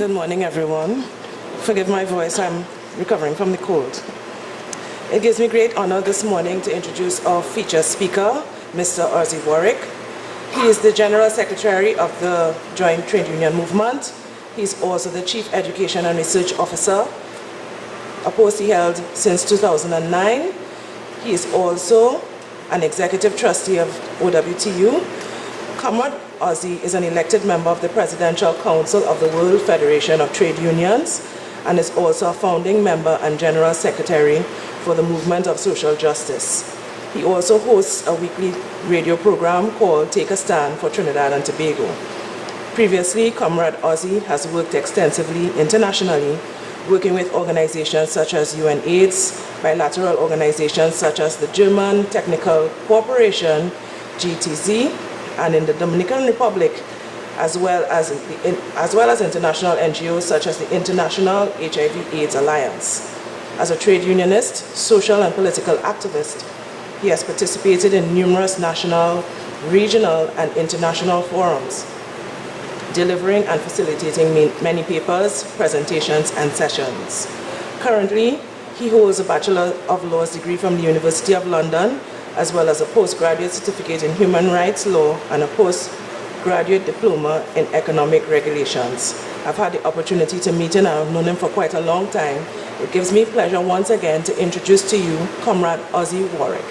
Good morning, everyone. Forgive my voice, I'm recovering from the cold. It gives me great honor this morning to introduce our featured speaker, Mr. Ozzi Warwick. He is the General Secretary of the Joint Trade Union Movement. He's also the Chief Education and Research Officer, a post he held since 2009. He is also an Executive Trustee of OWTU. Comrade Ozzi is an elected member of the Presidential Council of the World Federation of Trade Unions and is also a founding member and General Secretary for the Movement of Social Justice. He also hosts a weekly radio program called Take a Stand for Trinidad and Tobago. Previously, Comrade Ozzi has worked extensively internationally, working with organizations such as UNAIDS, bilateral organizations such as the German Technical Cooperation, GTZ, and in the Dominican Republic, as well as international NGOs such as the International HIV/AIDS Alliance. As a trade unionist, social and political activist, he has participated in numerous national, regional, and international forums, delivering and facilitating many papers, presentations, and sessions. Currently, he holds a Bachelor of Laws degree from the University of London, as well as a postgraduate certificate in human rights law and a postgraduate diploma in economic regulations. I've had the opportunity to meet him and I've known him for quite a long time. It gives me pleasure once again to introduce to you Comrade Ozzi Warwick.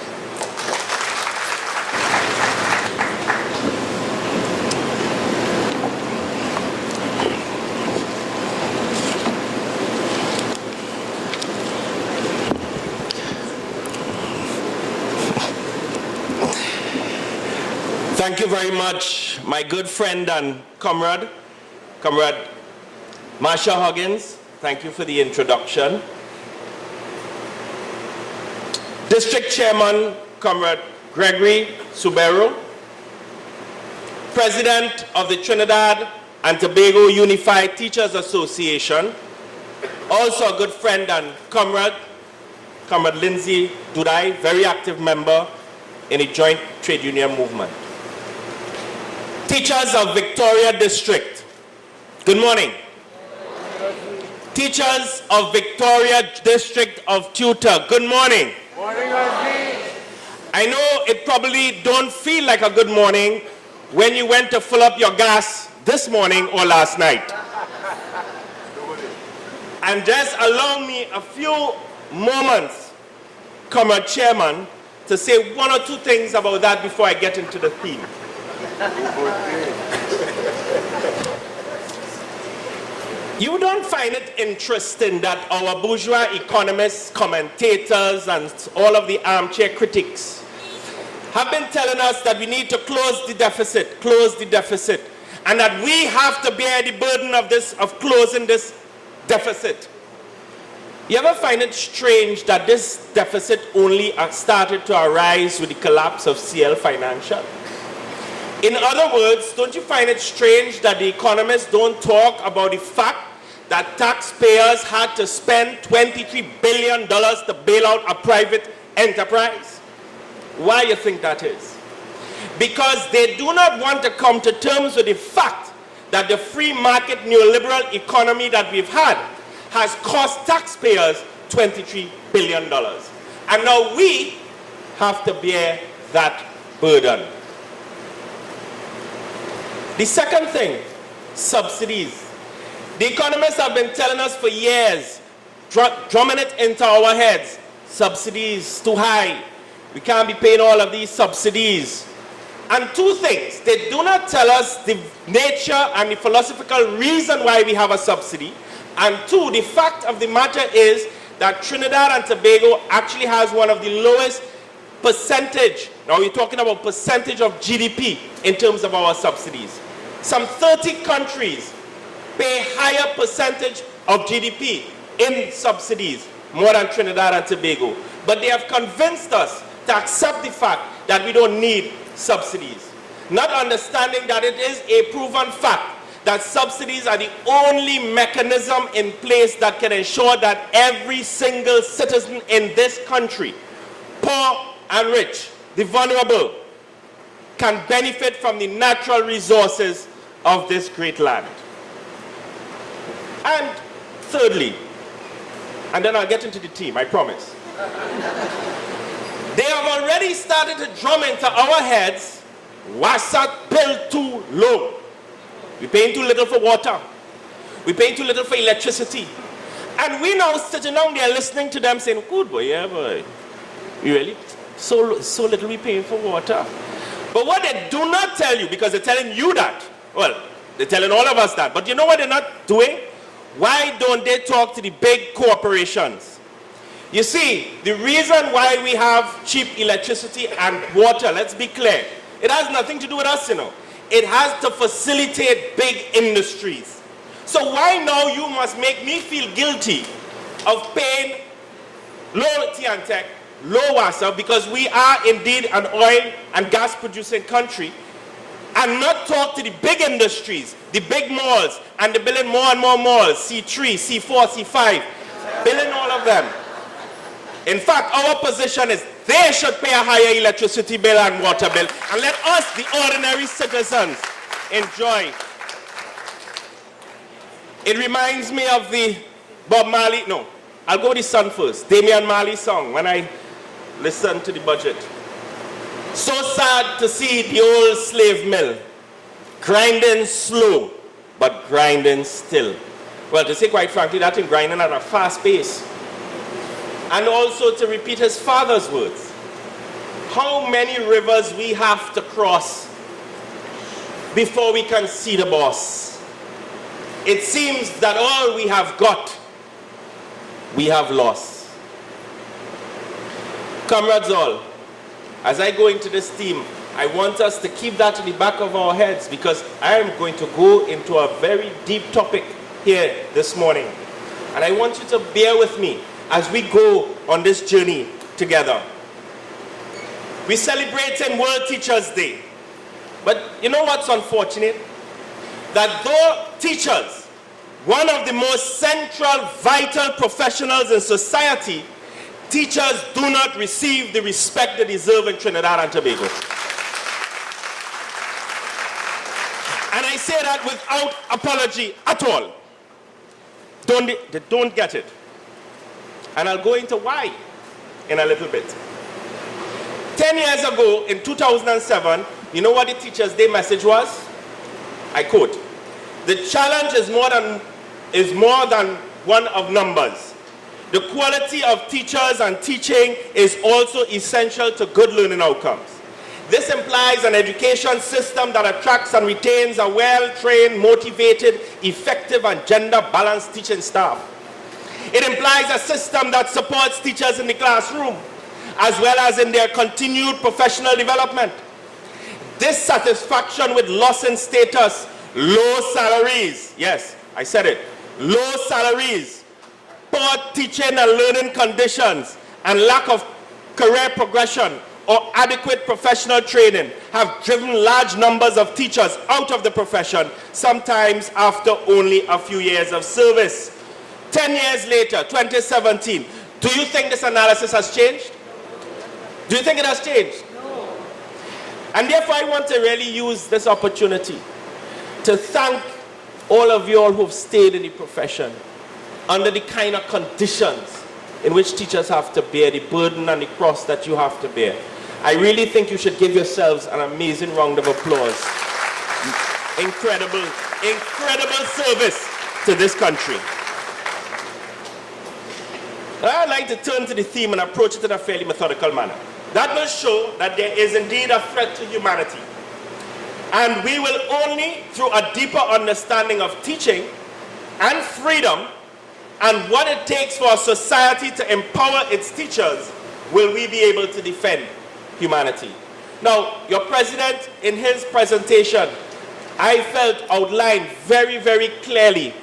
Thank you very much, my good friend and Comrade Marsha Huggins. Thank you for the introduction. District Chairman, Comrade Gregory Subero, President of the Trinidad and Tobago Unified Teachers Association, also a good friend and Comrade Lindsay Dudai, very active member in the Joint Trade Union Movement. Teachers of Victoria District, good morning. Teachers of Victoria District of TTUTA, good morning. Morning, Ozzi. I know it probably don't feel like a good morning when you went to fill up your gas this morning or last night. And just allow me a few moments, Comrade Chairman, to say one or two things about that before I get into the theme. You don't find it interesting that our bourgeois economists, commentators, and all of the armchair critics have been telling us that we need to close the deficit, and that we have to bear the burden of closing this deficit. You ever find it strange that this deficit only started to arise with the collapse of CL Financial? In other words, don't you find it strange that the economists don't talk about the fact that taxpayers had to spend $23 billion to bail out a private enterprise? Why you think that is? Because they do not want to come to terms with the fact that the free market neoliberal economy that we've had has cost taxpayers $23 billion. And now we have to bear that burden. The second thing, subsidies. The economists have been telling us for years, drumming it into our heads, subsidies too high. We can't be paying all of these subsidies. And two things, they do not tell us the nature and the philosophical reason why we have a subsidy. And two, the fact of the matter is that Trinidad and Tobago actually has one of the lowest percentage, now we're talking about percentage of GDP in terms of our subsidies. Some 30 countries pay higher percentage of GDP in subsidies, more than Trinidad and Tobago. But they have convinced us to accept the fact that we don't need subsidies, not understanding that it is a proven fact that subsidies are the only mechanism in place that can ensure that every single citizen in this country, poor and rich, the vulnerable, can benefit from the natural resources of this great land. And thirdly, and then I'll get into the team, I promise. They have already started to drum into our heads, WASAT bill too low. We're paying too little for water. We're paying too little for electricity. And we now sitting down there listening to them saying, good boy, yeah boy. You really? So little we paying for water. But what they do not tell you, because they're telling you that, well, they're telling all of us that, but you know what they're not doing? Why don't they talk to the big corporations? You see, the reason why we have cheap electricity and water, let's be clear, it has nothing to do with us, you know. It has to facilitate big industries. So why now you must make me feel guilty of paying low T&Tech, low WASA, because we are indeed an oil and gas producing country, and not talk to the big industries, the big malls, and they're building more and more malls, C3, C4, C5, building all of them. In fact, our position is they should pay a higher electricity bill and water bill, and let us, the ordinary citizens, enjoy. It reminds me of the Bob Marley, no, I'll go with the son first, Damian Marley song, when I listen to the budget. So sad to see the old slave mill, grinding slow, but grinding still. Well, to say quite frankly, that thing grinding at a fast pace. And also to repeat his father's words, how many rivers we have to cross before we can see the boss. It seems that all we have got, we have lost. Comrades all, as I go into this theme, I want us to keep that in the back of our heads, because I am going to go into a very deep topic here this morning. And I want you to bear with me as we go on this journey together. We're celebrating World Teachers Day. But you know what's unfortunate? That though teachers, one of the most central, vital professionals in society, teachers do not receive the respect they deserve in Trinidad and Tobago. And I say that without apology at all. They don't get it. And I'll go into why in a little bit. 10 years ago, in 2007, you know what the Teachers' Day message was? I quote, "The challenge is more than one of numbers. The quality of teachers and teaching is also essential to good learning outcomes. This implies an education system that attracts and retains a well-trained, motivated, effective, and gender-balanced teaching staff. It implies a system that supports teachers in the classroom, as well as in their continued professional development. Dissatisfaction with loss in status, low salaries," yes, I said it, low salaries, poor teaching and learning conditions, and lack of career progression or adequate professional training have driven large numbers of teachers out of the profession, sometimes after only a few years of service. 10 years later, 2017, do you think this analysis has changed? Do you think it has changed? No. And therefore, I want to really use this opportunity to thank all of you all who've stayed in the profession under the kind of conditions in which teachers have to bear, the burden and the cross that you have to bear. I really think you should give yourselves an amazing round of applause. Incredible, incredible service to this country. I'd like to turn to the theme and approach it in a fairly methodical manner. That will show that there is indeed a threat to humanity. And we will only, through a deeper understanding of teaching and freedom and what it takes for a society to empower its teachers, will we be able to defend humanity. Now, your president, in his presentation, I felt outlined very, very clearly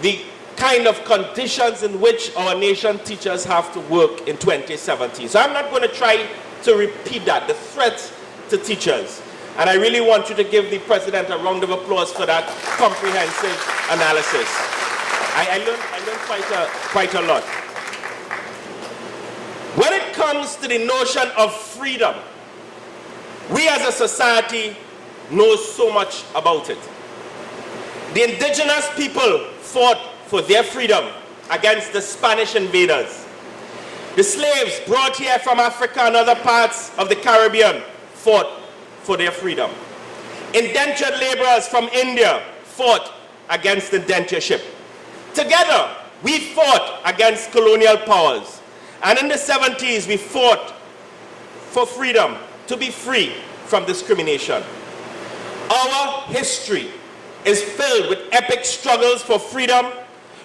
the kind of conditions in which our nation teachers have to work in 2017. So I'm not going to try to repeat that, the threat to teachers. And I really want you to give the president a round of applause for that comprehensive analysis. I learned quite a lot. When it comes to the notion of freedom, we as a society know so much about it. The indigenous people fought for their freedom against the Spanish invaders. The slaves brought here from Africa and other parts of the Caribbean fought for their freedom. Indentured laborers from India fought against indentureship. Together, we fought against colonial powers. And in the 70s, we fought for freedom, to be free from discrimination. Our history is filled with epic struggles for freedom,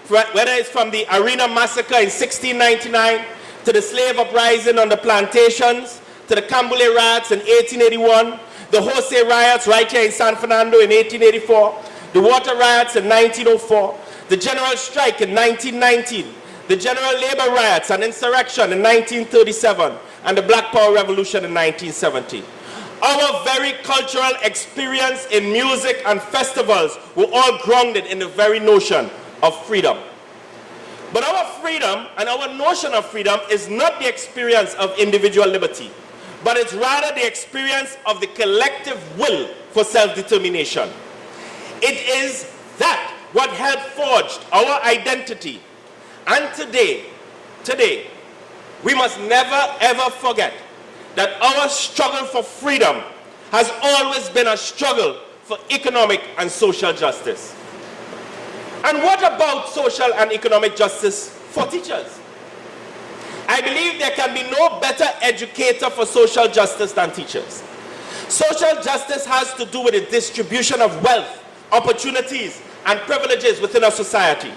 whether it's from the Arena Massacre in 1699, to the slave uprising on the plantations, to the Cambule riots in 1881, the Jose riots right here in San Fernando in 1884, the water riots in 1904, the general strike in 1919, the general labor riots and insurrection in 1937, and the Black Power Revolution in 1970. Our very cultural experience in music and festivals were all grounded in the very notion of freedom. But our freedom and our notion of freedom is not the experience of individual liberty, but it's rather the experience of the collective will for self-determination. It is that what helped forge our identity. And today, we must never ever forget that our struggle for freedom has always been a struggle for economic and social justice. And what about social and economic justice for teachers? I believe there can be no better educator for social justice than teachers. Social justice has to do with the distribution of wealth, opportunities, and privileges within a society.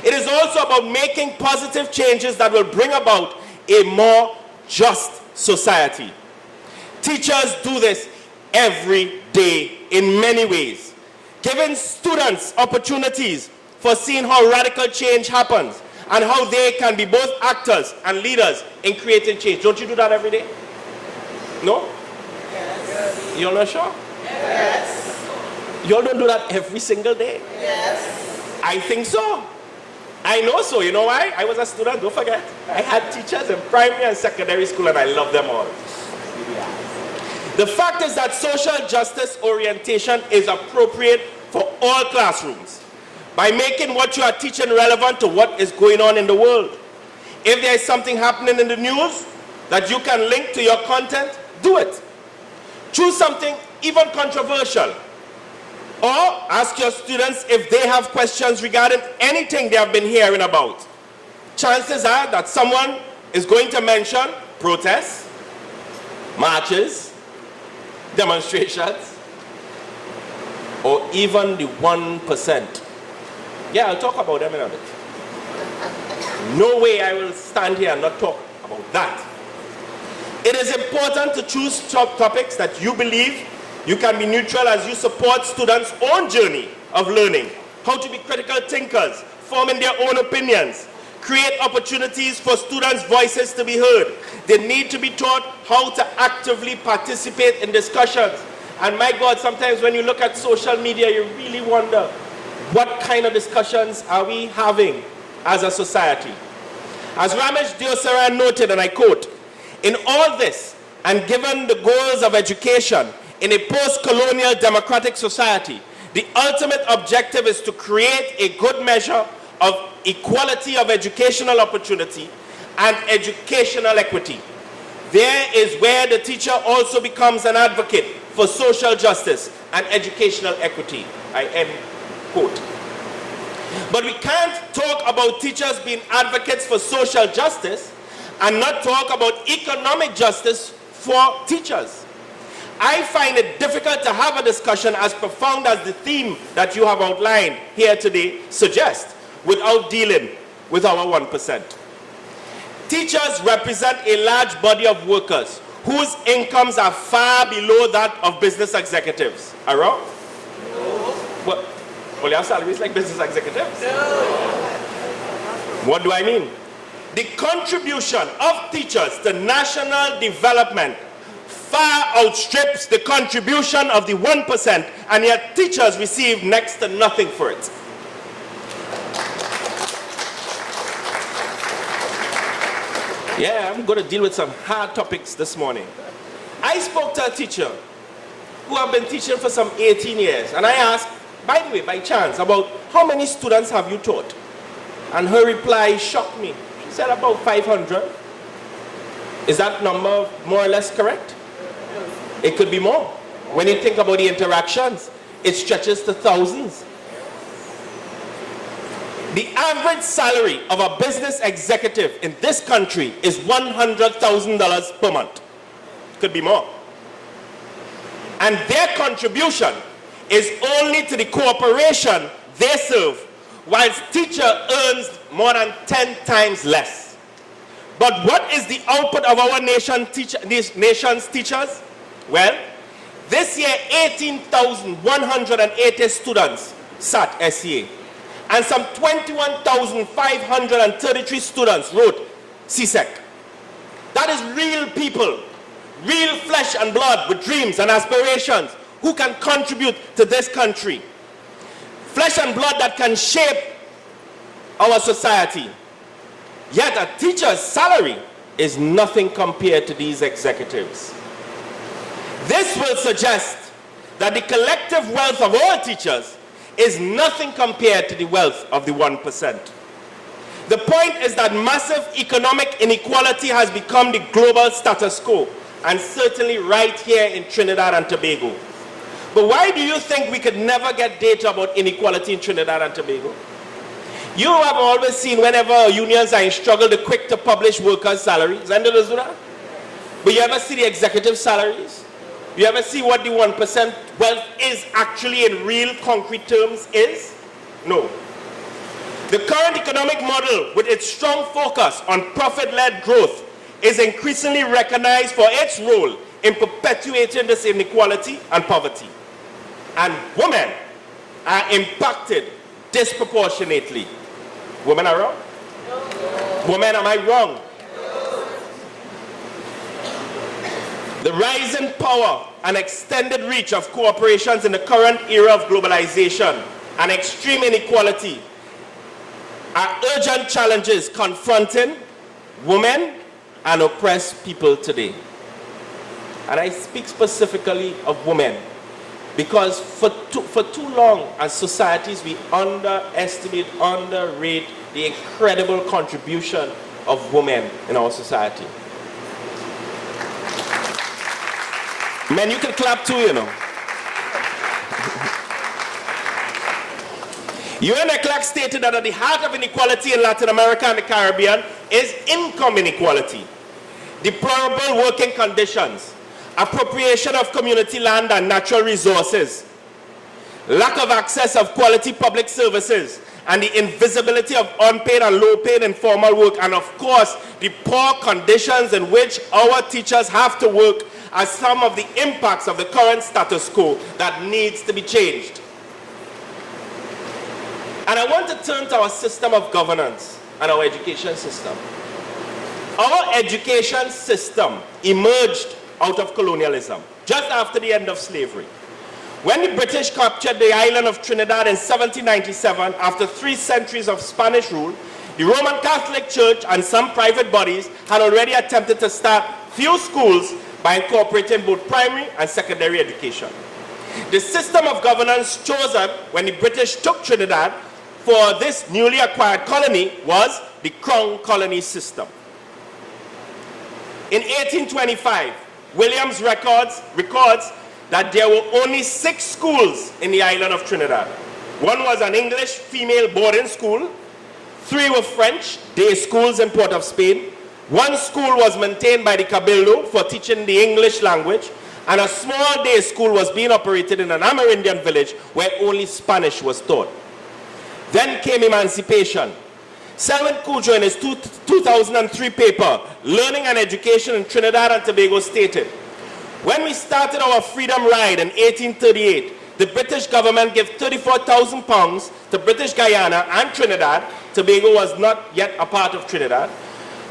It is also about making positive changes that will bring about a more just society. Teachers do this every day in many ways, giving students opportunities for seeing how radical change happens and how they can be both actors and leaders in creating change. Don't you do that every day? No? Yes. You're not sure? Yes. You all don't do that every single day? Yes. I think so. I know so. You know why? I was a student, don't forget. I had teachers in primary and secondary school and I love them all. The fact is that social justice orientation is appropriate for all classrooms by making what you are teaching relevant to what is going on in the world. If there is something happening in the news that you can link to your content, do it. Choose something even controversial. Or ask your students if they have questions regarding anything they have been hearing about. Chances are that someone is going to mention protests, marches, demonstrations, or even the 1%. Yeah, I'll talk about them in a bit. No way I will stand here and not talk about that. It is important to choose topics that you believe you can be neutral as you support students' own journey of learning, how to be critical thinkers, forming their own opinions, create opportunities for students' voices to be heard. They need to be taught how to actively participate in discussions. And my God, sometimes when you look at social media, you really wonder, what kind of discussions are we having as a society? As Ramesh Diosaran noted, and I quote, "In all this, and given the goals of education in a post-colonial democratic society, the ultimate objective is to create a good measure of equality of educational opportunity and educational equity. There is where the teacher also becomes an advocate for social justice and educational equity." I end quote. But we can't talk about teachers being advocates for social justice and not talk about economic justice for teachers. I find it difficult to have a discussion as profound as the theme that you have outlined here today suggests without dealing with our 1%. Teachers represent a large body of workers whose incomes are far below that of business executives. Are you wrong? No. Well, your salaries like business executives? No. What do I mean? The contribution of teachers to national development far outstrips the contribution of the 1%, and yet teachers receive next to nothing for it. Yeah, I'm going to deal with some hard topics this morning. I spoke to a teacher who have been teaching for some 18 years, and I asked, by the way, by chance, about how many students have you taught? And her reply shocked me. She said about 500. Is that number more or less correct? It could be more. When you think about the interactions, it stretches to thousands. The average salary of a business executive in this country is $100,000 per month. Could be more. And their contribution is only to the corporation they serve, whilst teacher earns more than 10 times less. But what is the output of our nation's teachers? Well, this year 18,180 students sat SCA, and some 21,533 students wrote CSEC. That is real people, real flesh and blood with dreams and aspirations who can contribute to this country. Flesh and blood that can shape our society. Yet a teacher's salary is nothing compared to these executives. This will suggest that the collective wealth of all teachers is nothing compared to the wealth of the 1%. The point is that massive economic inequality has become the global status quo, and certainly right here in Trinidad and Tobago. But why do you think we could never get data about inequality in Trinidad and Tobago? You have always seen whenever unions are in struggle, they're quick to publish workers' salaries. But you ever see the executive salaries? You ever see what the 1% wealth is actually in real concrete terms is? No. The current economic model, with its strong focus on profit-led growth, is increasingly recognized for its role in perpetuating this inequality and poverty. And women are impacted disproportionately. Women are wrong? No. Women, am I wrong? The rising power and extended reach of corporations in the current era of globalization and extreme inequality are urgent challenges confronting women and oppressed people today. And I speak specifically of women because for too long as societies we underestimate, underrate the incredible contribution of women in our society. Men, you can clap too, you know. UN Clark stated that at the heart of inequality in Latin America and the Caribbean is income inequality, deplorable working conditions, appropriation of community land and natural resources, lack of access of quality public services, and the invisibility of unpaid and low-paid informal work, and of course, the poor conditions in which our teachers have to work are some of the impacts of the current status quo that needs to be changed. And I want to turn to our system of governance and our education system. Our education system emerged out of colonialism, just after the end of slavery. When the British captured the island of Trinidad in 1797, after 3 centuries of Spanish rule, the Roman Catholic Church and some private bodies had already attempted to start few schools by incorporating both primary and secondary education. The system of governance chosen when the British took Trinidad for this newly acquired colony was the Crown Colony system. In 1825, Williams records that there were only 6 schools in the island of Trinidad. 1 was an English female boarding school, 3 were French day schools in Port of Spain, 1 school was maintained by the Cabildo for teaching the English language, and a small day school was being operated in an Amerindian village where only Spanish was taught. Then came emancipation. Selwyn Cudjoe in his 2003 paper, Learning and Education in Trinidad and Tobago, stated, when we started our freedom ride in 1838, the British government gave £34,000 to British Guyana and Trinidad. Tobago was not yet a part of Trinidad,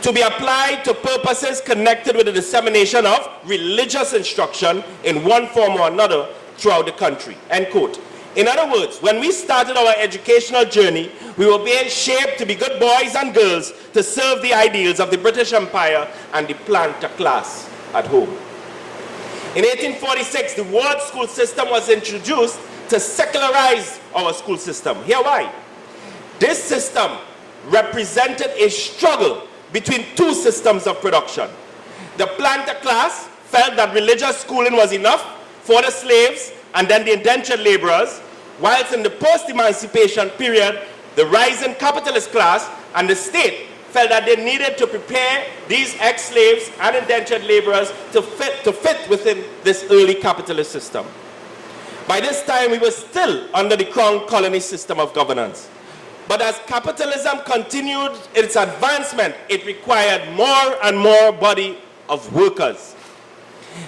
to be applied to purposes connected with the dissemination of religious instruction in one form or another throughout the country, end quote. In other words, when we started our educational journey, we were being shaped to be good boys and girls to serve the ideals of the British Empire and the planter class at home. In 1846, the ward school system was introduced to secularize our school system. Here why? This system represented a struggle between two systems of production. The planter class felt that religious schooling was enough for the slaves and then the indentured laborers, whilst in the post-emancipation period, the rising capitalist class and the state felt that they needed to prepare these ex-slaves and indentured laborers to fit within this early capitalist system. By this time, we were still under the Crown colony system of governance. But as capitalism continued its advancement, it required more and more body of workers.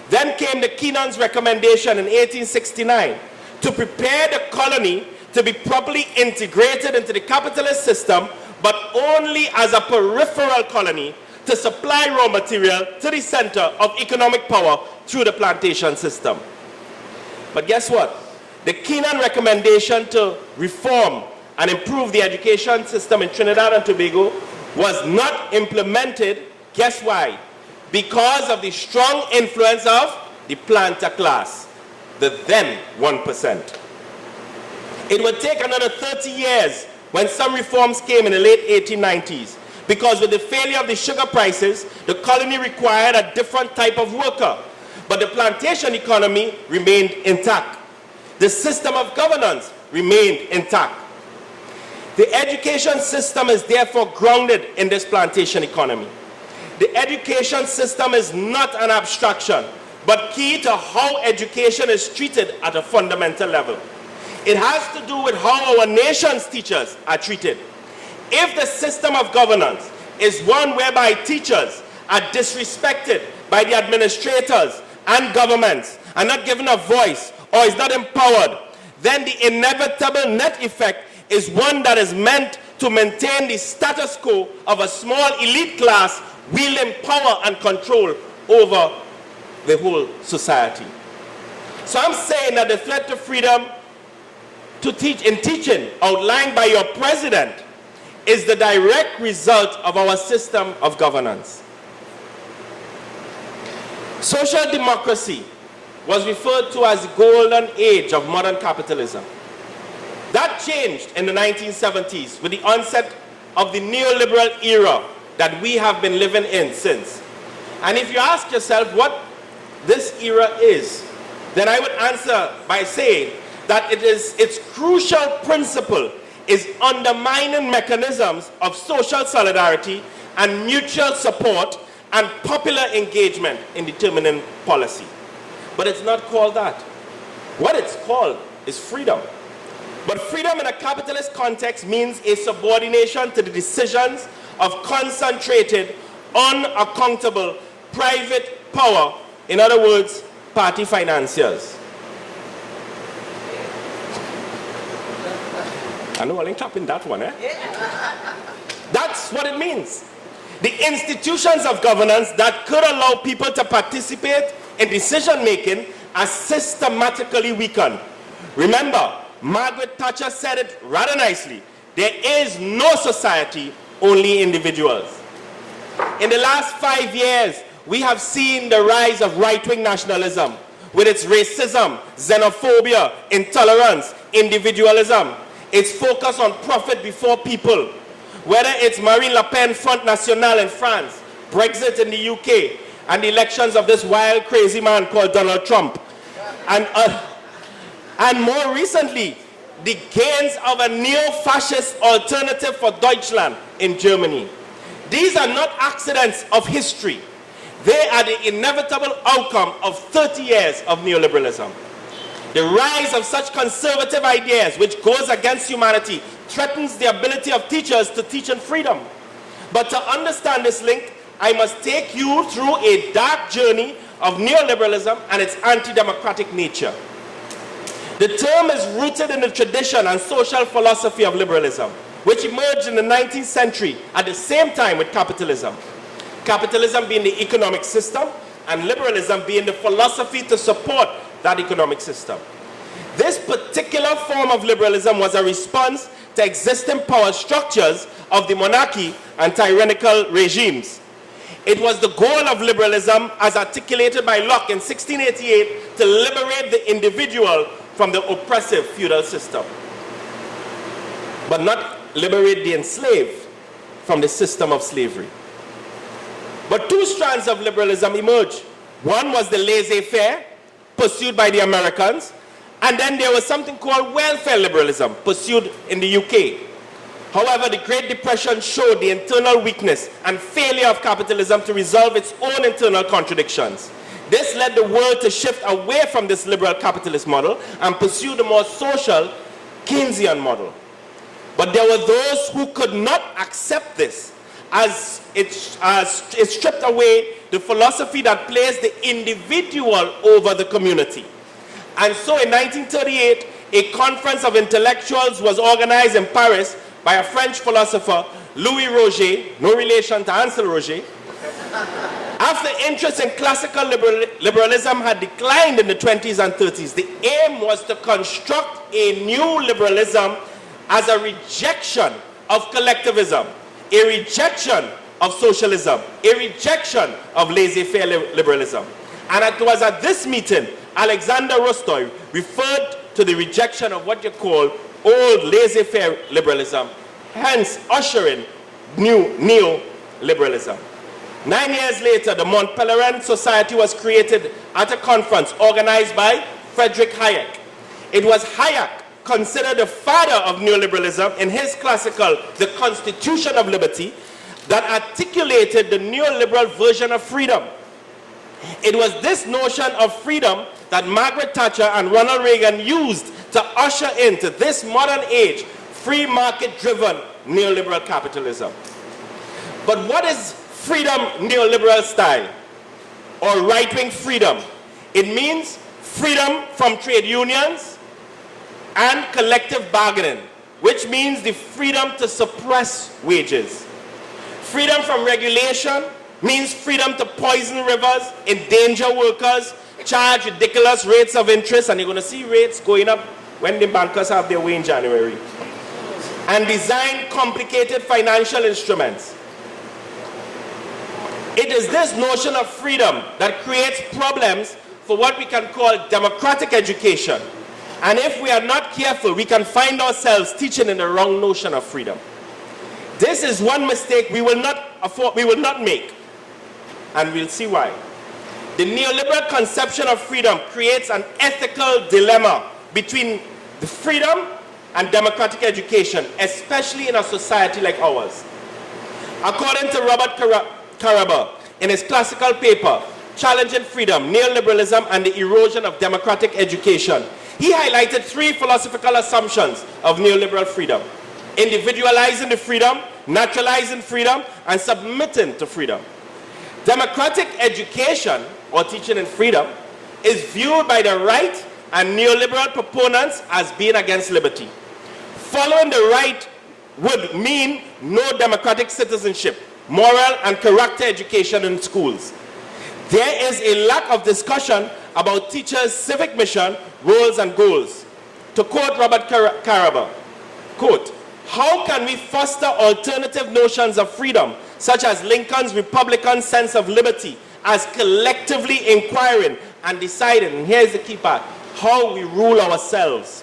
Then came the Keenan's recommendation in 1869 to prepare the colony to be properly integrated into the capitalist system, but only as a peripheral colony to supply raw material to the center of economic power through the plantation system. But guess what? The Keenan recommendation to reform and improve the education system in Trinidad and Tobago was not implemented. Guess why? Because of the strong influence of the planter class, the then 1%. It would take another 30 years when some reforms came in the late 1890s, because with the failure of the sugar prices, the colony required a different type of worker, but the plantation economy remained intact. The system of governance remained intact. The education system is therefore grounded in this plantation economy. The education system is not an abstraction, but key to how education is treated at a fundamental level. It has to do with how our nation's teachers are treated. If the system of governance is one whereby teachers are disrespected by the administrators and governments, are not given a voice or is not empowered, then the inevitable net effect is one that is meant to maintain the status quo of a small elite class wielding power and control over the whole society. So I'm saying that the threat to freedom to teach in teaching outlined by your president is the direct result of our system of governance. Social democracy was referred to as the golden age of modern capitalism. That changed in the 1970s with the onset of the neoliberal era that we have been living in since. And if you ask yourself what this era is, then I would answer by saying that its crucial principle is undermining mechanisms of social solidarity and mutual support and popular engagement in determining policy. But it's not called that. What it's called is freedom. But freedom in a capitalist context means a subordination to the decisions of concentrated, unaccountable, private power. In other words, party financiers. I know I ain't clapping that one, eh? That's what it means. The institutions of governance that could allow people to participate in decision making are systematically weakened. Remember, Margaret Thatcher said it rather nicely. There is no society, only individuals. In the last 5 years, we have seen the rise of right-wing nationalism with its racism, xenophobia, intolerance, individualism, its focus on profit before people. Whether it's Marine Le Pen Front National in France, Brexit in the UK, and the elections of this wild, crazy man called Donald Trump. And more recently, the gains of a neo-fascist alternative for Deutschland in Germany. These are not accidents of history. They are the inevitable outcome of 30 years of neoliberalism. The rise of such conservative ideas, which goes against humanity, threatens the ability of teachers to teach in freedom. But to understand this link, I must take you through a dark journey of neoliberalism and its anti-democratic nature. The term is rooted in the tradition and social philosophy of liberalism, which emerged in the 19th century at the same time with capitalism. Capitalism being the economic system, and liberalism being the philosophy to support that economic system. This particular form of liberalism was a response to existing power structures of the monarchy and tyrannical regimes. It was the goal of liberalism, as articulated by Locke in 1688, to liberate the individual from the oppressive feudal system, but not liberate the enslaved from the system of slavery. But two strands of liberalism emerged. One was the laissez-faire, pursued by the Americans, and then there was something called welfare liberalism, pursued in the UK. However, the Great Depression showed the internal weakness and failure of capitalism to resolve its own internal contradictions. This led the world to shift away from this liberal capitalist model and pursue the more social Keynesian model. But there were those who could not accept this, as it stripped away the philosophy that placed the individual over the community. And so in 1938, a conference of intellectuals was organized in Paris by a French philosopher, Louis Roger, no relation to Ansel Roger. After interest in classical liberalism had declined in the 20s and 30s, the aim was to construct a new liberalism as a rejection of collectivism, a rejection of socialism, a rejection of laissez-faire liberalism. And it was at this meeting, Alexander Rostoy referred to the rejection of what you call old laissez-faire liberalism, hence ushering new neo-liberalism. 9 years later, the Mont Pelerin Society was created at a conference organized by Friedrich Hayek. It was Hayek, considered the father of neoliberalism in his classical The Constitution of Liberty, that articulated the neoliberal version of freedom. It was this notion of freedom that Margaret Thatcher and Ronald Reagan used to usher into this modern age free market-driven neoliberal capitalism. But what is freedom neoliberal style or right-wing freedom? It means freedom from trade unions and collective bargaining, which means the freedom to suppress wages. Freedom from regulation means freedom to poison rivers, endanger workers, charge ridiculous rates of interest, and you're going to see rates going up when the bankers have their way in January, and design complicated financial instruments. It is this notion of freedom that creates problems for what we can call democratic education. And if we are not careful, we can find ourselves teaching in the wrong notion of freedom. This is one mistake we will not make, and we'll see why. The neoliberal conception of freedom creates an ethical dilemma between the freedom and democratic education, especially in a society like ours. According to Robert Caraba, in his classical paper, Challenging Freedom, Neoliberalism and the Erosion of Democratic Education, he highlighted three philosophical assumptions of neoliberal freedom: individualizing the freedom, naturalizing freedom, and submitting to freedom. Democratic education, or teaching in freedom, is viewed by the right and neoliberal proponents as being against liberty. Following the right would mean no democratic citizenship, moral and character education in schools. There is a lack of discussion about teachers' civic mission, roles, and goals. To quote Robert Caraba, quote, "How can we foster alternative notions of freedom, such as Lincoln's Republican sense of liberty, as collectively inquiring and deciding," and here's the key part, "how we rule ourselves?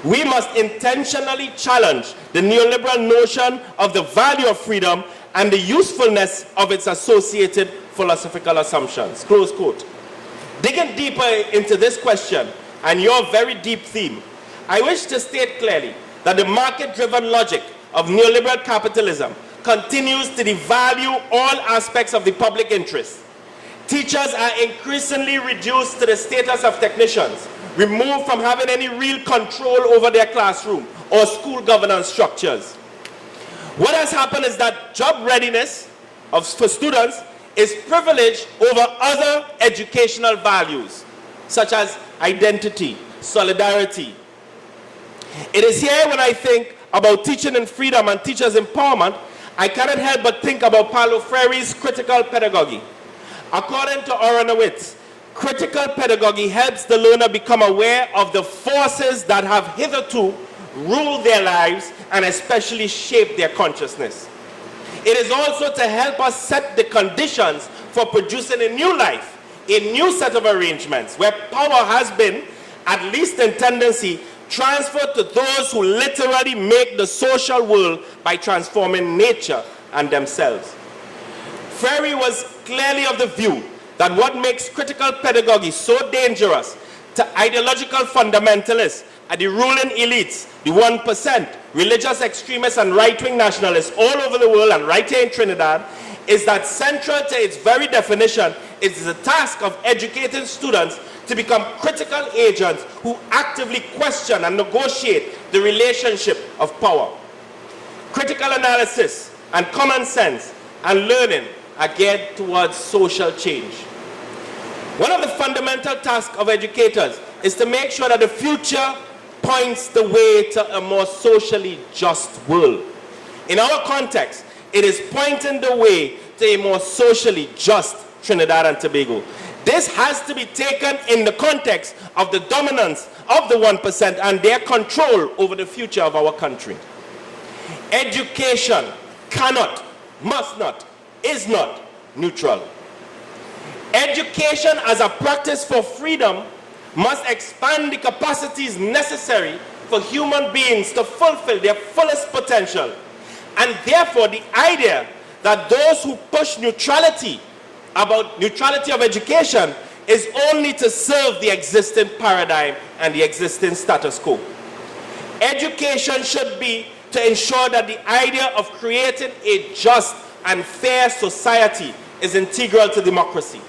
We must intentionally challenge the neoliberal notion of the value of freedom and the usefulness of its associated philosophical assumptions." Close quote. Digging deeper into this question and your very deep theme, I wish to state clearly that the market-driven logic of neoliberal capitalism continues to devalue all aspects of the public interest. Teachers are increasingly reduced to the status of technicians, removed from having any real control over their classroom or school governance structures. What has happened is that job readiness for students is privileged over other educational values, such as identity, solidarity. It is here when I think about teaching in freedom and teachers' empowerment, I cannot help but think about Paulo Freire's critical pedagogy. According to Aronowitz, critical pedagogy helps the learner become aware of the forces that have hitherto ruled their lives and especially shaped their consciousness. It is also to help us set the conditions for producing a new life, a new set of arrangements where power has been at least in tendency, transferred to those who literally make the social world by transforming nature and themselves. Freire was clearly of the view that what makes critical pedagogy so dangerous to ideological fundamentalists are the ruling elites, the 1%, religious extremists and right-wing nationalists all over the world and right here in Trinidad, is that central to its very definition is the task of educating students to become critical agents who actively question and negotiate the relationship of power. Critical analysis and common sense and learning are geared towards social change. One of the fundamental tasks of educators is to make sure that the future points the way to a more socially just world. In our context, it is pointing the way to a more socially just Trinidad and Tobago. This has to be taken in the context of the dominance of the 1% and their control over the future of our country. Education cannot, must not, is not neutral. Education as a practice for freedom must expand the capacities necessary for human beings to fulfill their fullest potential. And therefore, the idea that those who push neutrality about neutrality of education is only to serve the existing paradigm and the existing status quo. Education should be to ensure that the idea of creating a just and fair society is integral to democracy.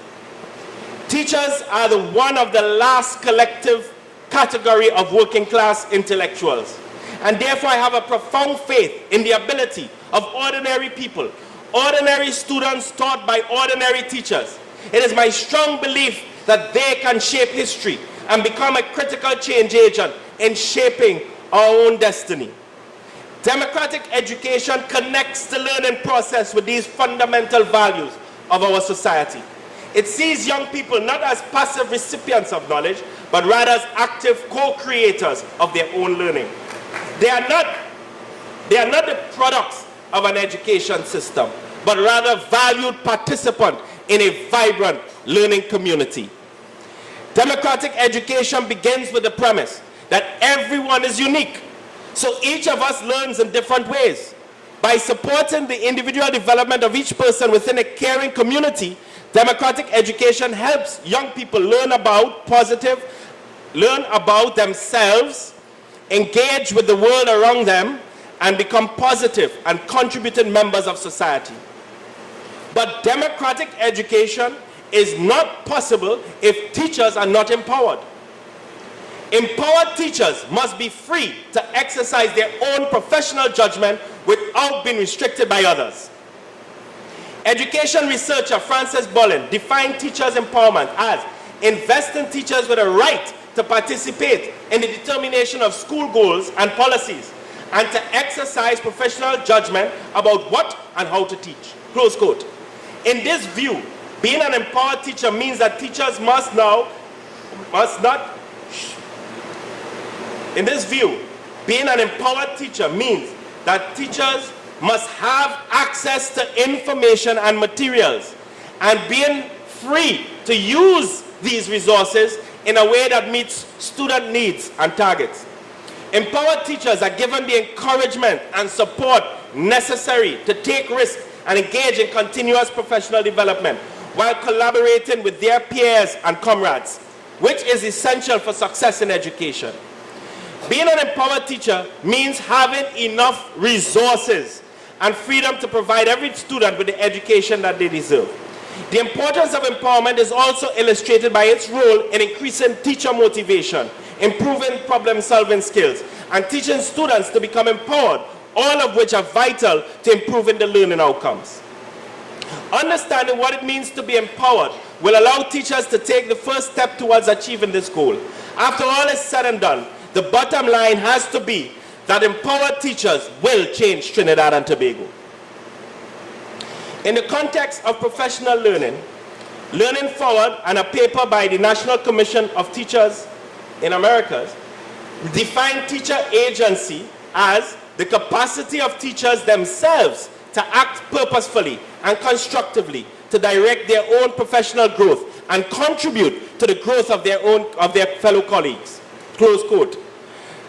Teachers are one of the last collective category of working class intellectuals. And therefore I have a profound faith in the ability of ordinary people, ordinary students taught by ordinary teachers. It is my strong belief that they can shape history and become a critical change agent in shaping our own destiny. Democratic education connects the learning process with these fundamental values of our society. It sees young people not as passive recipients of knowledge, but rather as active co-creators of their own learning. They are not the products of an education system, but rather valued participants in a vibrant learning community. Democratic education begins with the premise that everyone is unique, so each of us learns in different ways. By supporting the individual development of each person within a caring community, democratic education helps young people learn about themselves, engage with the world around them, and become positive and contributing members of society. But democratic education is not possible if teachers are not empowered. Empowered teachers must be free to exercise their own professional judgment without being restricted by others. Education researcher Frances Bollin defined teachers' empowerment as investing teachers with a right to participate in the determination of school goals and policies, and to exercise professional judgment about what and how to teach. Close quote. In this view, being an empowered teacher means that teachers In this view, being an empowered teacher means that teachers must have access to information and materials, and being free to use these resources in a way that meets student needs and targets. Empowered teachers are given the encouragement and support necessary to take risks and engage in continuous professional development while collaborating with their peers and comrades, which is essential for success in education. Being an empowered teacher means having enough resources and freedom to provide every student with the education that they deserve. The importance of empowerment is also illustrated by its role in increasing teacher motivation, improving problem-solving skills, and teaching students to become empowered, all of which are vital to improving the learning outcomes. Understanding what it means to be empowered will allow teachers to take the first step towards achieving this goal. After all is said and done, the bottom line has to be that empowered teachers will change Trinidad and Tobago. In the context of professional learning, Learning Forward and a paper by the National Commission of Teachers in Americas define teacher agency as the capacity of teachers themselves to act purposefully and constructively to direct their own professional growth and contribute to the growth of their fellow colleagues. Close quote.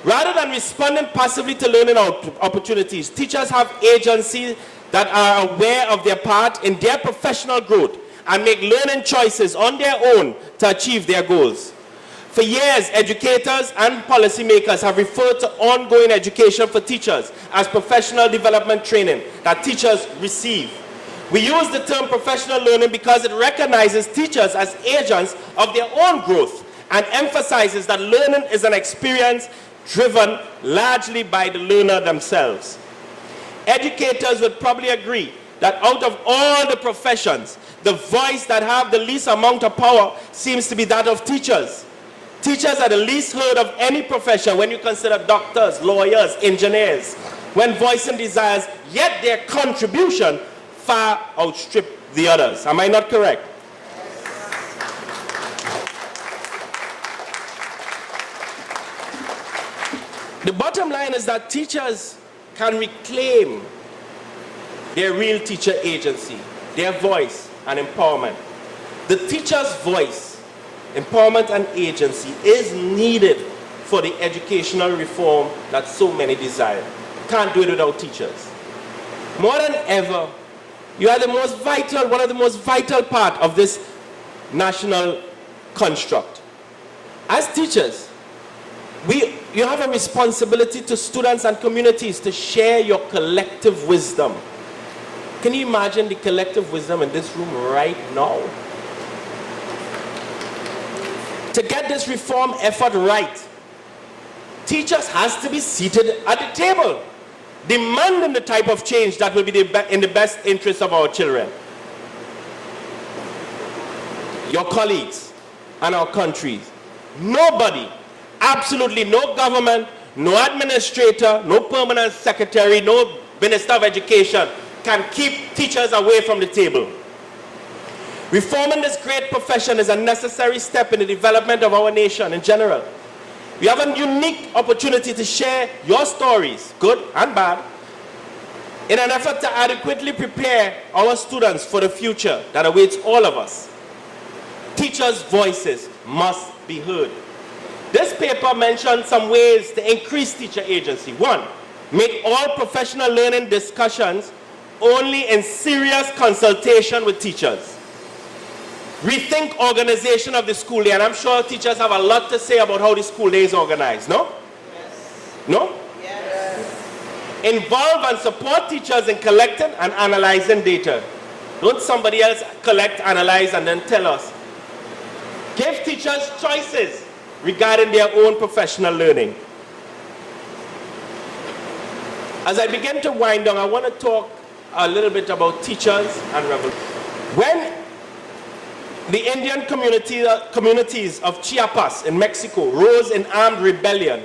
Rather than responding passively to learning opportunities, teachers have agencies that are aware of their part in their professional growth and make learning choices on their own to achieve their goals. For years, educators and policymakers have referred to ongoing education for teachers as professional development training that teachers receive. We use the term professional learning because it recognizes teachers as agents of their own growth and emphasizes that learning is an experience driven largely by the learner themselves. Educators would probably agree that out of all the professions, the voice that have the least amount of power seems to be that of teachers. Teachers are the least heard of any profession when you consider doctors, lawyers, engineers, when voicing desires, yet their contribution far outstrip the others. Am I not correct? The bottom line is that teachers can reclaim their real teacher agency, their voice and empowerment. The teacher's voice, empowerment and agency is needed for the educational reform that so many desire. Can't do it without teachers. More than ever, you are the most vital, one of the most vital part of this national construct. As teachers, you have a responsibility to students and communities to share your collective wisdom. Can you imagine the collective wisdom in this room right now? To get this reform effort right, teachers has to be seated at the table, demanding the type of change that will be in the best interest of our children, your colleagues, and our countries. Nobody, absolutely no government, no administrator, no permanent secretary, no minister of education can keep teachers away from the table. Reforming this great profession is a necessary step in the development of our nation in general. We have a unique opportunity to share your stories, good and bad, in an effort to adequately prepare our students for the future that awaits all of us. Teachers' voices must be heard. This paper mentions some ways to increase teacher agency. 1, make all professional learning discussions only in serious consultation with teachers. Rethink organization of the school day, and I'm sure teachers have a lot to say about how the school day is organized, no? Yes. No? Yes. Involve and support teachers in collecting and analyzing data. Don't somebody else collect, analyze, and then tell us. Give teachers choices regarding their own professional learning. As I begin to wind down, I want to talk a little bit about teachers and revolution. When the Indian communities of Chiapas in Mexico rose in armed rebellion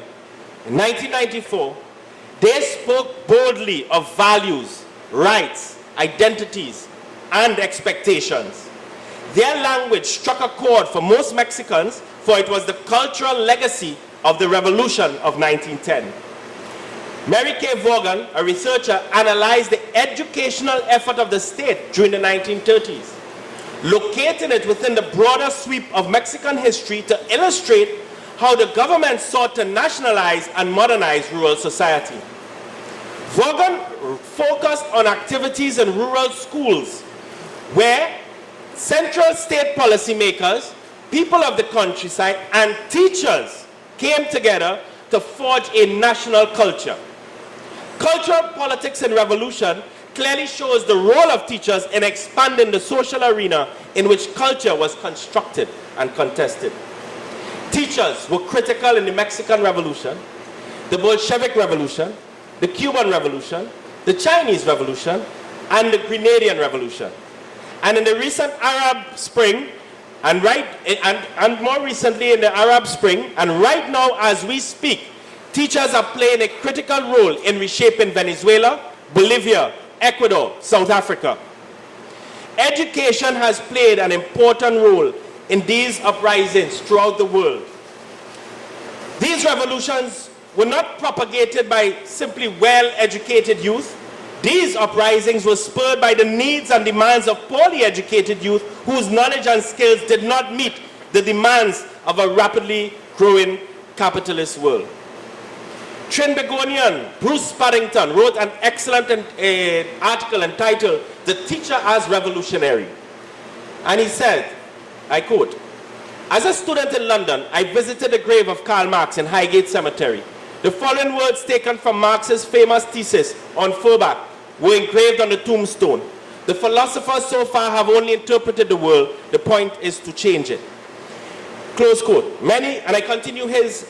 in 1994, they spoke boldly of values, rights, identities, and expectations. Their language struck a chord for most Mexicans, for it was the cultural legacy of the revolution of 1910. Mary Kay Vaughan, a researcher, analyzed the educational effort of the state during the 1930s, locating it within the broader sweep of Mexican history to illustrate how the government sought to nationalize and modernize rural society. Vaughan focused on activities in rural schools where central state policymakers, people of the countryside, and teachers came together to forge a national culture. Cultural politics and revolution clearly shows the role of teachers in expanding the social arena in which culture was constructed and contested. Teachers were critical in the Mexican Revolution, the Bolshevik Revolution, the Cuban Revolution, the Chinese Revolution, and the Grenadian Revolution. And in the recent Arab Spring, and more recently in the Arab Spring, and right now as we speak, teachers are playing a critical role in reshaping Venezuela, Bolivia, Ecuador, South Africa. Education has played an important role in these uprisings throughout the world. These revolutions were not propagated by simply well-educated youth. These uprisings were spurred by the needs and demands of poorly educated youth whose knowledge and skills did not meet the demands of a rapidly growing capitalist world. Trinbagonian Bruce Paddington wrote an excellent article entitled "The Teacher as Revolutionary." And he said, I quote, "As a student in London, I visited the grave of Karl Marx in Highgate Cemetery. The following words taken from Marx's famous thesis on Feuerbach were engraved on the tombstone. The philosophers so far have only interpreted the world. The point is to change it." Close quote. And I continue his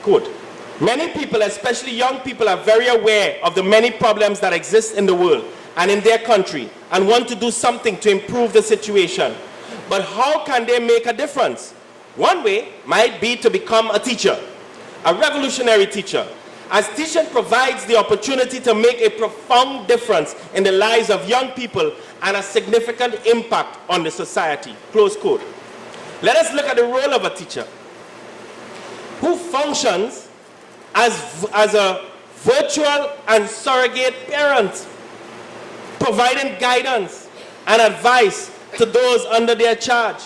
quote. "Many people, especially young people, are very aware of the many problems that exist in the world and in their country and want to do something to improve the situation. But how can they make a difference? One way might be to become a teacher, a revolutionary teacher, as teaching provides the opportunity to make a profound difference in the lives of young people and a significant impact on the society." Close quote. Let us look at the role of a teacher who functions as a virtual and surrogate parent, providing guidance and advice to those under their charge,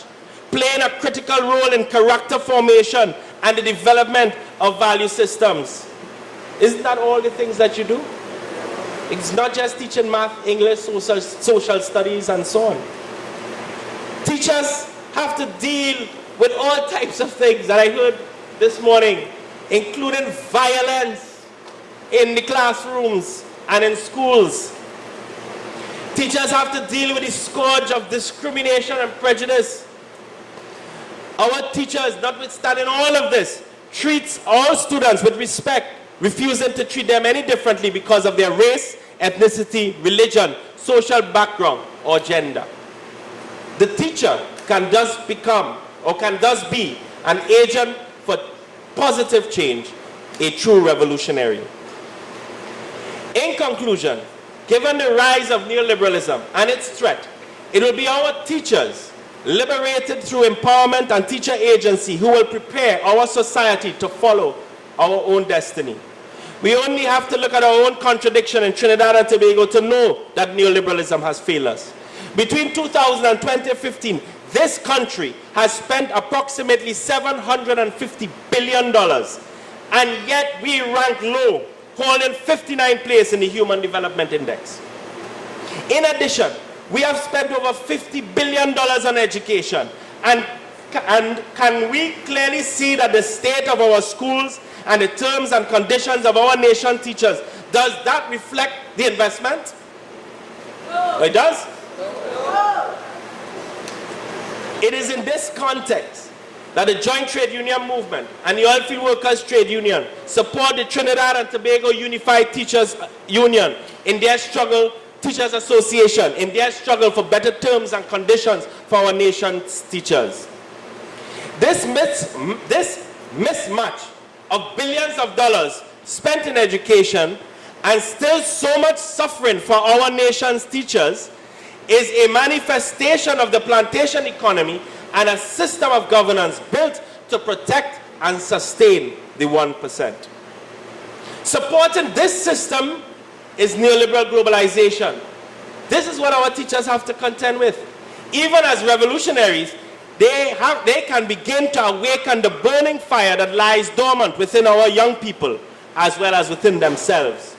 playing a critical role in character formation and the development of value systems. Isn't that all the things that you do? It's not just teaching math, English, social studies, and so on. Teachers have to deal with all types of things that I heard this morning, including violence in the classrooms and in schools. Teachers have to deal with the scourge of discrimination and prejudice. Our teachers, notwithstanding all of this, treats all students with respect, refusing to treat them any differently because of their race, ethnicity, religion, social background, or gender. The teacher can thus be an agent for positive change, a true revolutionary. In conclusion, given the rise of neoliberalism and its threat, it will be our teachers, liberated through empowerment and teacher agency, who will prepare our society to follow our own destiny. We only have to look at our own contradiction in Trinidad and Tobago to know that neoliberalism has failed us. Between 2000 and 2015, this country has spent approximately $750 billion, and yet we rank low, holding 59th place in the Human Development Index. In addition, we have spent over $50 billion on education, and can we clearly see that the state of our schools and the terms and conditions of our nation teachers, does that reflect the investment? No. It does? No. It is in this context that the Joint Trade Union Movement and the Oilfield Workers Trade Union support the Trinidad and Tobago Unified Teachers Union in their struggle, Teachers Association, in their struggle for better terms and conditions for our nation's teachers. This mismatch of billions of dollars spent in education and still so much suffering for our nation's teachers is a manifestation of the plantation economy and a system of governance built to protect and sustain the 1%. Supporting this system is neoliberal globalization. This is what our teachers have to contend with. Even as revolutionaries, they can begin to awaken the burning fire that lies dormant within our young people as well as within themselves.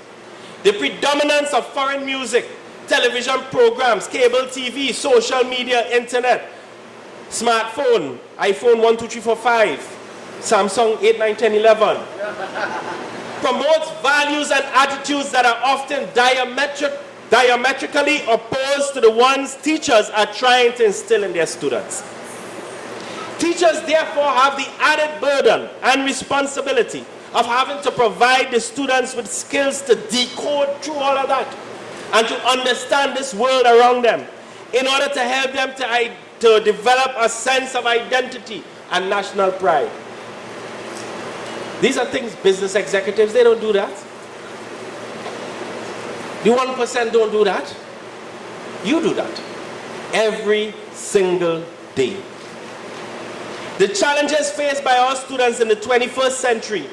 The predominance of foreign music, television programs, cable TV, social media, internet, smartphone, iPhone 1, 2, 3, 4, 5, Samsung 8, 9, 10, 11, promotes values and attitudes that are often diametrically opposed to the ones teachers are trying to instill in their students. Teachers therefore have the added burden and responsibility of having to provide the students with skills to decode through all of that and to understand this world around them in order to help them to develop a sense of identity and national pride. These are things business executives, they don't do that. The 1% don't do that. You do that every single day. The challenges faced by our students in the 21st century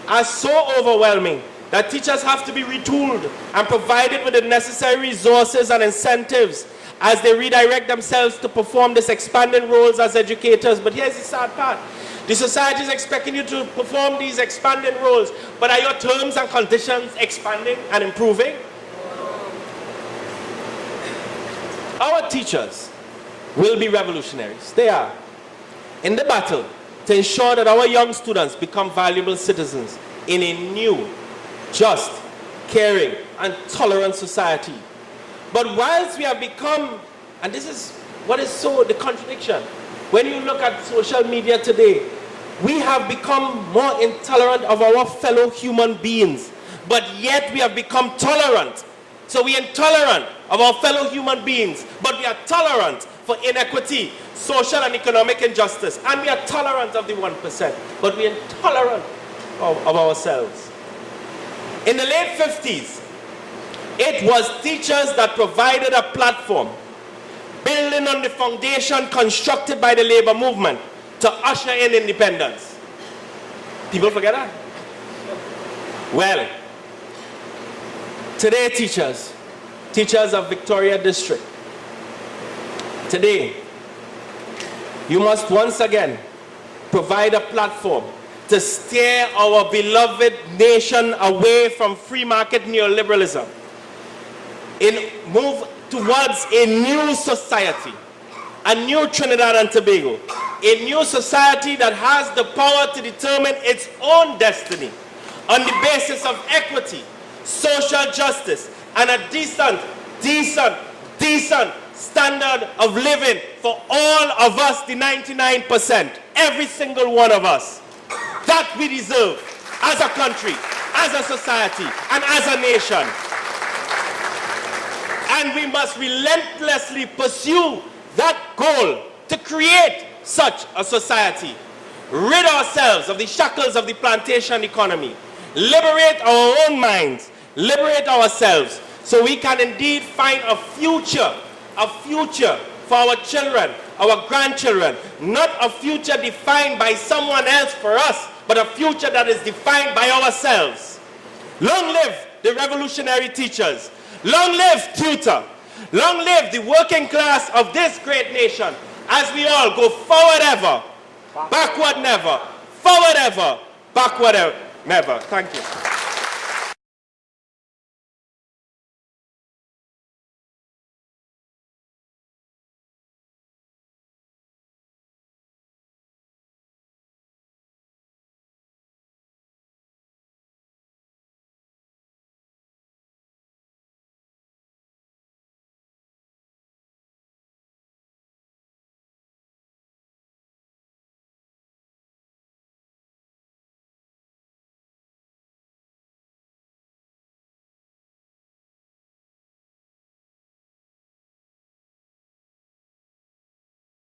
are so overwhelming that teachers have to be retooled and provided with the necessary resources and incentives as they redirect themselves to perform this expanding roles as educators. But here's the sad part. The society is expecting you to perform these expanded roles, but are your terms and conditions expanding and improving? Our teachers will be revolutionaries. They are in the battle to ensure that our young students become valuable citizens in a new, just, caring, and tolerant society. But whilst we have become, and this is what is so the contradiction, when you look at social media today, we have become more intolerant of our fellow human beings, but yet we have become tolerant. So we are intolerant of our fellow human beings, but we are tolerant for inequity, social and economic injustice, and we are tolerant of the 1%, but we are intolerant of ourselves. In the late 50s, it was teachers that provided a platform, building on the foundation constructed by the labor movement to usher in independence. People forget that? Well, today teachers of Victoria District, today, you must once again provide a platform to steer our beloved nation away from free market neoliberalism and move towards a new society, a new Trinidad and Tobago, a new society that has the power to determine its own destiny on the basis of equity, social justice, and a decent standard of living for all of us, the 99%, every single one of us, that we deserve as a country, as a society, and as a nation. And we must relentlessly pursue that goal to create such a society. Rid ourselves of the shackles of the plantation economy. Liberate our own minds. Liberate ourselves so we can indeed find a future for our children, our grandchildren. Not a future defined by someone else for us, but a future that is defined by ourselves. Long live the revolutionary teachers. Long live TTUTA. Long live the working class of this great nation as we all go forward ever, backward never, forward ever, backward never. Thank you.